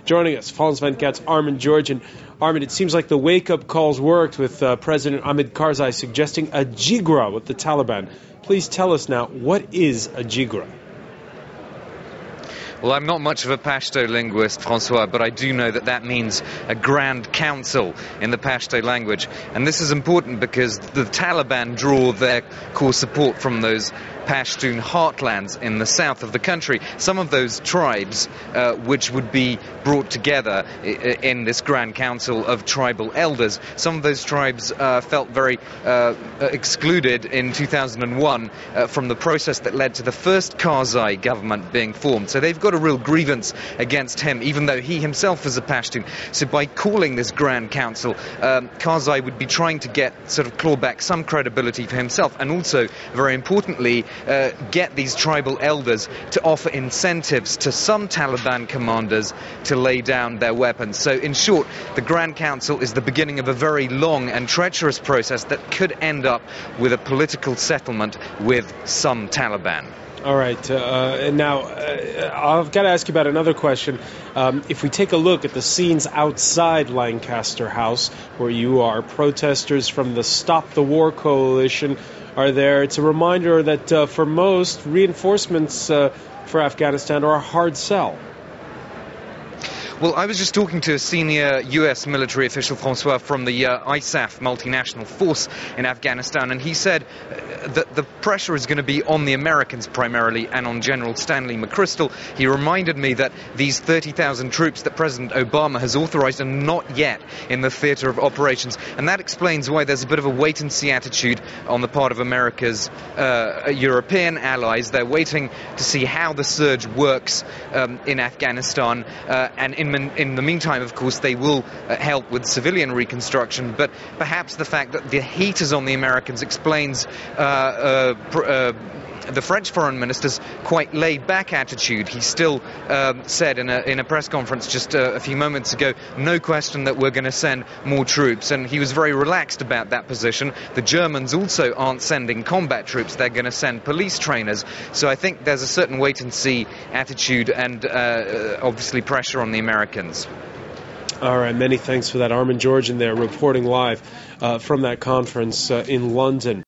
joining us. F24's Armin George. And Armin, it seems like the wake-up calls worked with President Ahmed Karzai suggesting a jigra with the Taliban. Please tell us now, what is a jigra? Well, I'm not much of a Pashto linguist, Francois, but I do know that that means a grand council in the Pashto language. And this is important because the Taliban draw their core support from those Pashtun heartlands in the south of the country. Some of those tribes, which would be brought together in this grand council of tribal elders, some of those tribes felt very excluded in 2001 from the process that led to the first Karzai government being formed. So they've got a real grievance against him, even though he himself is a Pashtun. So by calling this Grand Council, Karzai would be trying to get sort of claw back some credibility for himself, and also, very importantly, get these tribal elders to offer incentives to some Taliban commanders to lay down their weapons. So in short, the Grand Council is the beginning of a very long and treacherous process that could end up with a political settlement with some Taliban. All right. And now, I've got to ask you about another question. If we take a look at the scenes outside Lancaster House, where you are, protesters from the Stop the War Coalition are there. It's a reminder that for most, reinforcements for Afghanistan are a hard sell. Well, I was just talking to a senior U.S. military official, Francois, from the ISAF multinational force in Afghanistan, and he said that the pressure is going to be on the Americans primarily and on General Stanley McChrystal. He reminded me that these 30,000 troops that President Obama has authorized are not yet in the theater of operations, and that explains why there's a bit of a wait-and-see attitude on the part of America's European allies. They're waiting to see how the surge works in Afghanistan, and in the meantime, of course, they will help with civilian reconstruction, but perhaps the fact that the heat is on the Americans explains the French foreign minister's quite laid-back attitude. He still said in a press conference just a few moments ago, no question that we're going to send more troops, and he was very relaxed about that position. The Germans also aren't sending combat troops, they're going to send police trainers. So I think there's a certain wait-and-see attitude and obviously pressure on the Americans. All right, many thanks for that. Armin George in there reporting live from that conference in London.